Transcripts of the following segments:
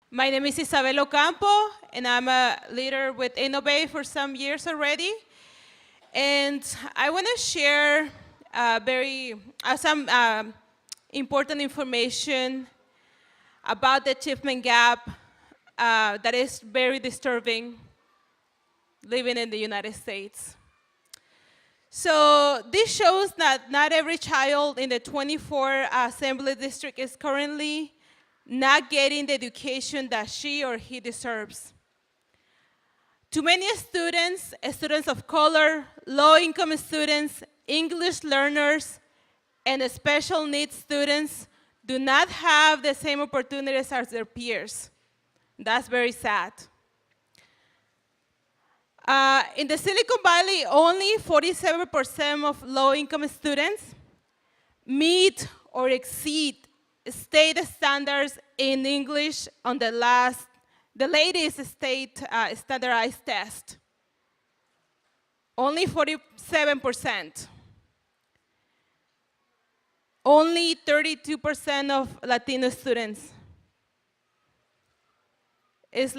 My name is Isabel Ocampo, and I'm a leader with Innovate for some years already. And I want to share some important information about the achievement gap that is very disturbing living in the United States. So this shows that not every child in the 24 Assembly District is currently not getting the education that she or he deserves. Too many students of color, low-income students, English learners, and special needs students do not have the same opportunities as their peers. That's very sad. In the Silicon Valley, only 47% of low-income students meet or exceed state standards in English on the latest state standardized test. Only 47%. Only 32% of Latino students. It's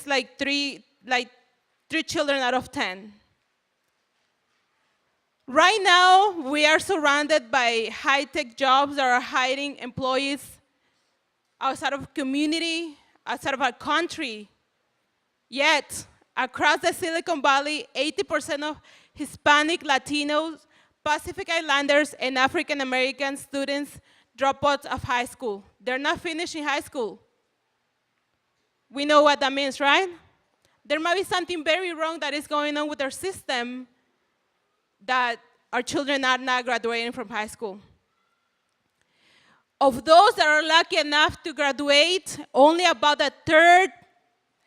like three children out of 10. Right now, we are surrounded by high-tech jobs that are hiring employees outside of community, outside of our country. Yet, across the Silicon Valley, 80% of Hispanic, Latinos, Pacific Islanders, and African American students drop out of high school. They're not finishing high school. We know what that means, right? There might be something very wrong that is going on with our system that our children are not graduating from high school. Of those that are lucky enough to graduate, only about a third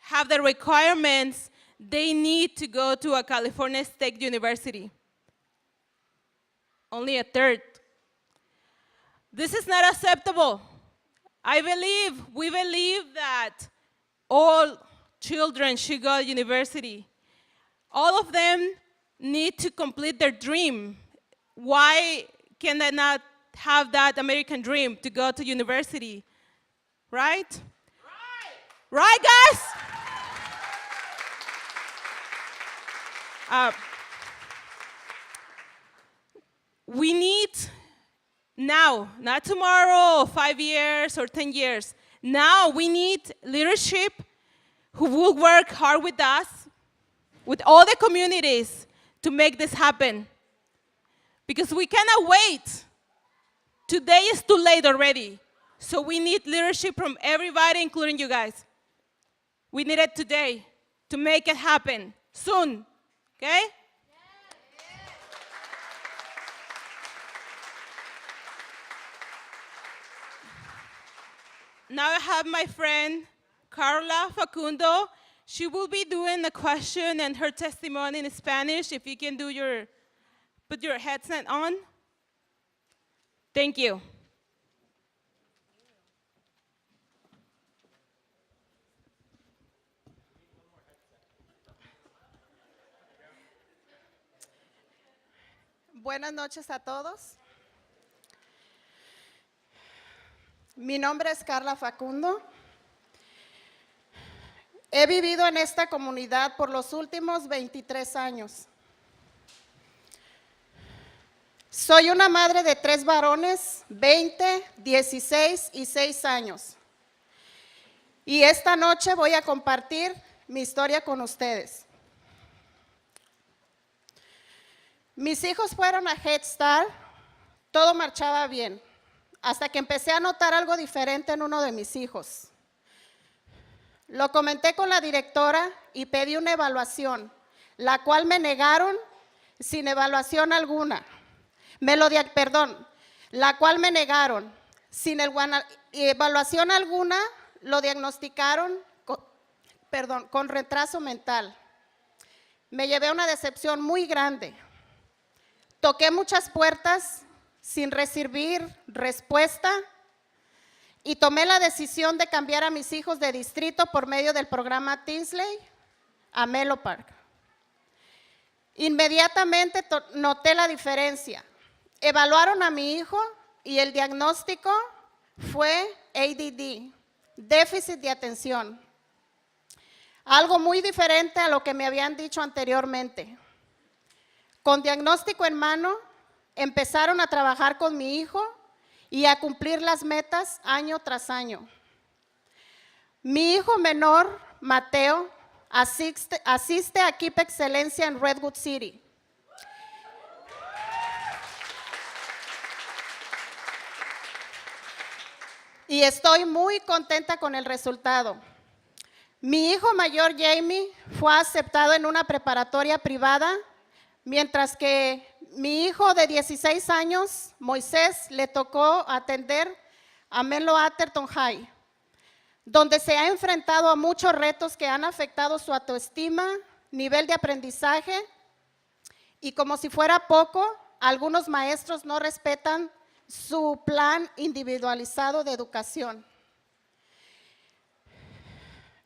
have the requirements they need to go to a California State University. Only a third. This is not acceptable. We believe that all children should go to university. All of them need to complete their dream. Why can they not have that American dream to go to university? Right? Right, guys? We need now, not tomorrow, or 5 years, or 10 years. Now we need leadership who will work hard with us, with all the communities, to make this happen. Because we cannot wait. Today is too late already. So we need leadership from everybody, including you guys. We need it today to make it happen soon, okay? Now I have my friend, Carla Facundo. She will be doing the question and her testimony in Spanish. If you can put your headset on. Thank you. Buenas noches a todos. Mi nombre es Carla Facundo. He vivido en esta comunidad por los últimos 23 años. Soy una madre de 3 varones, 20, 16 y 6 años. Y esta noche voy a compartir mi historia con ustedes. Mis hijos fueron a Head Start, todo marchaba bien, hasta que empecé a notar algo diferente en uno de mis hijos. Lo comenté con la directora y pedí una evaluación, la cual me negaron sin evaluación alguna. La cual me negaron sin evaluación alguna, lo diagnosticaron con retraso mental. Me llevé una decepción muy grande. Toqué muchas puertas sin recibir respuesta y tomé la decisión de cambiar a mis hijos de distrito por medio del programa Tinsley a Menlo Park. Inmediatamente noté la diferencia. Evaluaron a mi hijo y el diagnóstico fue ADD, déficit de atención. Algo muy diferente a lo que me habían dicho anteriormente. Con diagnóstico en mano, empezaron a trabajar con mi hijo y a cumplir las metas año tras año. Mi hijo menor, Mateo, asiste a Keep Excelencia en Redwood City. Y estoy muy contenta con el resultado. Mi hijo mayor, Jamie, fue aceptado en una preparatoria privada, mientras que mi hijo de 16 años, Moisés, le tocó atender a Menlo Atherton High, donde se ha enfrentado a muchos retos que han afectado su autoestima, nivel de aprendizaje, y como si fuera poco, algunos maestros no respetan su plan individualizado de educación.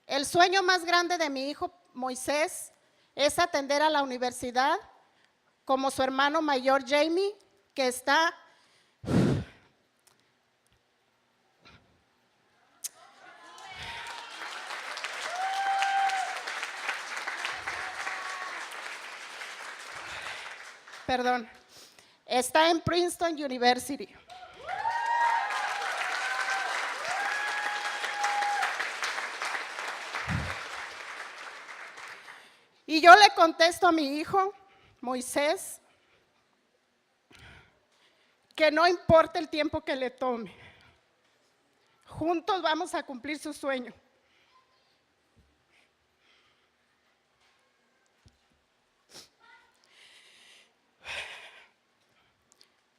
El sueño más grande de mi hijo Moisés es atender a la universidad como su hermano mayor Jamie, que está está en Princeton University. Y yo le contesto a mi hijo, Moisés, que no importa el tiempo que le tome, juntos vamos a cumplir su sueño.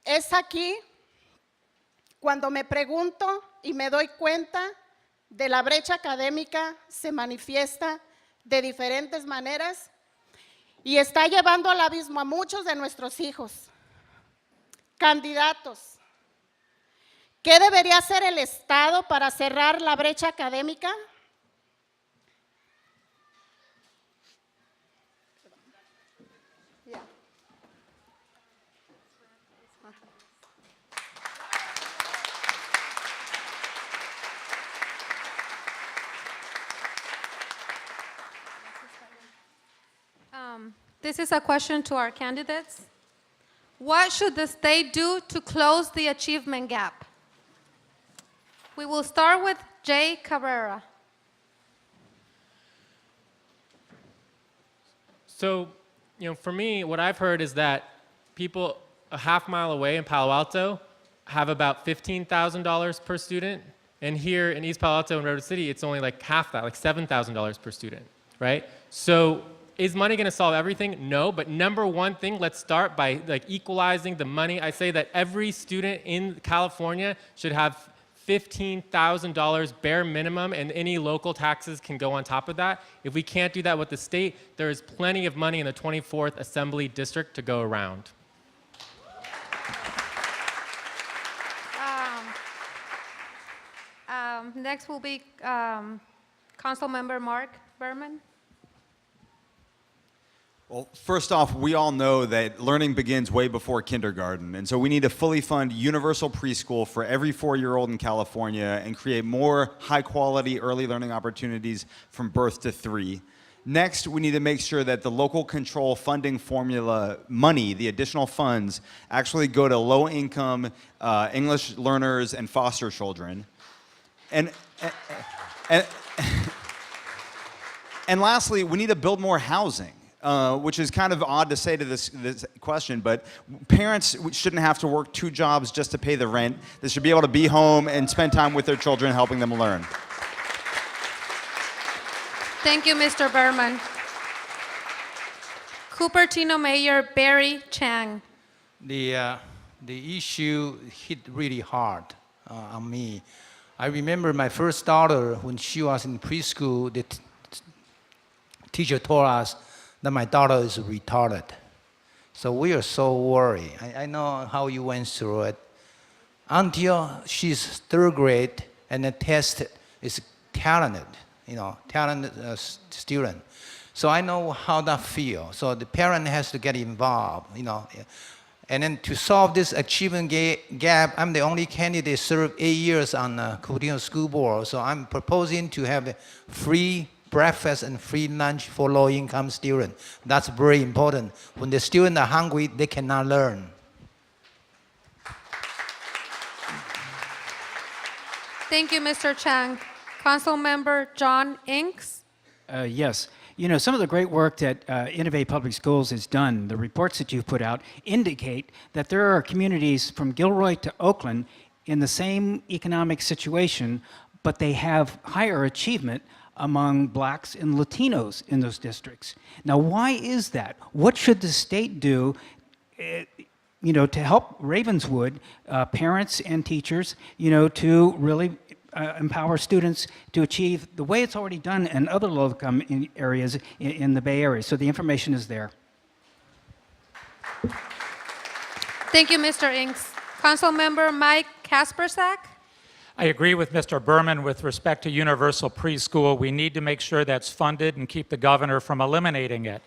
Es aquí cuando me pregunto y me doy cuenta de la brecha académica se manifiesta de diferentes maneras y está llevando al abismo a muchos de nuestros hijos. Candidatos, ¿qué debería hacer el Estado para cerrar la brecha académica? This is a question to our candidates. What should the state do to close the achievement gap? We will start with Jay Cabrera. So, for me, what I've heard is that people a half mile away in Palo Alto have about $15,000 per student. And here in East Palo Alto and Redwood City, it's only like half that, like $7,000 per student, right? So is money going to solve everything? No, but number one thing, let's start by equalizing the money. I say that every student in California should have $15,000 bare minimum, and any local taxes can go on top of that. If we can't do that with the state, there is plenty of money in the 24th Assembly District to go around. Next will be Council Member Mark Berman. Well, first off, we all know that learning begins way before kindergarten, and so we need to fully fund universal preschool for every 4-year-old in California and create more high-quality early learning opportunities from birth to 3. Next, we need to make sure that the local control funding formula money, the additional funds, actually go to low-income English learners and foster children. And lastly, we need to build more housing. Which is kind of odd to say to this question, but parents shouldn't have to work 2 jobs just to pay the rent. They should be able to be home and spend time with their children, helping them learn. Thank you, Mr. Berman. Cupertino Mayor Barry Chang. The issue hit really hard on me. I remember my first daughter, when she was in preschool, the teacher told us that my daughter is retarded. So we are so worried. I know how you went through it. Until she's 3rd grade and the test is talented, talented student. So I know how that feels. So the parent has to get involved, And then to solve this achievement gap, I'm the only candidate served 8 years on the Cupertino School Board. So I'm proposing to have a free breakfast and free lunch for low-income students. That's very important. When the students are hungry, they cannot learn. Thank you, Mr. Chang. Council Member John Inks. Yes. You know, some of the great work that Innovate Public Schools has done, the reports that you've put out, indicate that there are communities from Gilroy to Oakland in the same economic situation, but they have higher achievement among blacks and Latinos in those districts. Now, why is that? What should the state do, you know, to help Ravenswood, parents and teachers, you know, to really empower students to achieve the way it's already done in other low-income areas in the Bay Area? So the information is there. Thank you, Mr. Inks. Council Member Mike Kaspersak. I agree with Mr. Berman with respect to universal preschool. We need to make sure that's funded and keep the governor from eliminating it.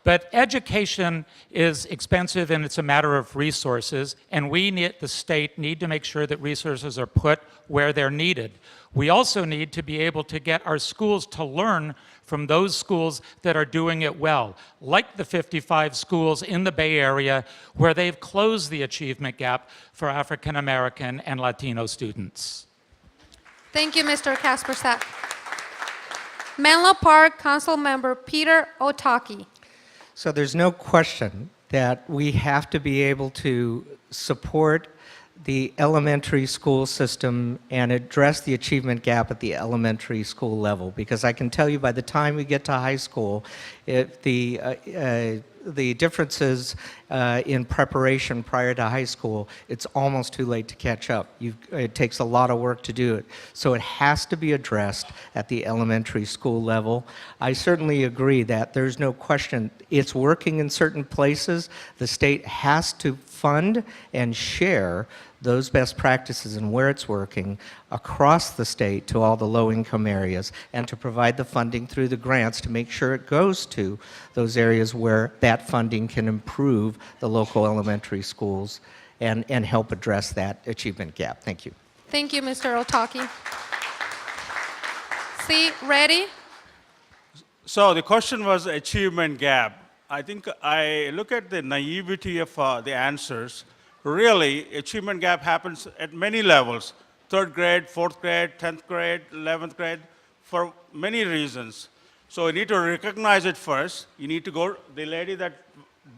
But education is expensive and it's a matter of resources, and we, the state, need to make sure that resources are put where they're needed. We also need to be able to get our schools to learn from those schools that are doing it well, like the 55 schools in the Bay Area where they've closed the achievement gap for African American and Latino students. Thank you, Mr. Kaspersak. Menlo Park Council Member Peter Otaki. So there's no question that we have to be able to support the elementary school system and address the achievement gap at the elementary school level, because I can tell you by the time we get to high school, if the differences in preparation prior to high school, it's almost too late to catch up. It takes a lot of work to do it. So it has to be addressed at the elementary school level. I certainly agree that there's no question it's working in certain places. The state has to fund and share those best practices and where it's working across the state to all the low-income areas, and to provide the funding through the grants to make sure it goes to those areas where that funding can improve the local elementary schools and help address that achievement gap. Thank you. Thank you, Mr. Otaki. See, ready? So the question was achievement gap. I think I look at the naivety of the answers. Really, achievement gap happens at many levels: 3rd grade, 4th grade, 10th grade, 11th grade, for many reasons. So you need to recognize it first. You need to go, the lady that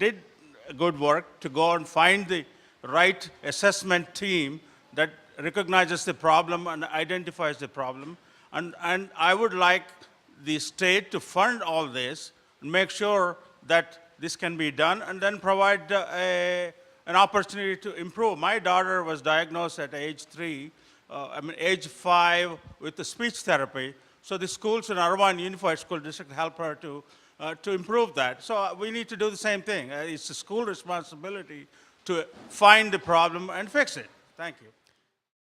did good work, to go and find the right assessment team that recognizes the problem and identifies the problem. And I would like the state to fund all this and make sure that this can be done, and then provide an opportunity to improve. My daughter was diagnosed at age 5 with the speech therapy. So the schools in Irvine Unified School District help her to improve that. So we need to do the same thing. It's a school responsibility to find the problem and fix it. Thank you.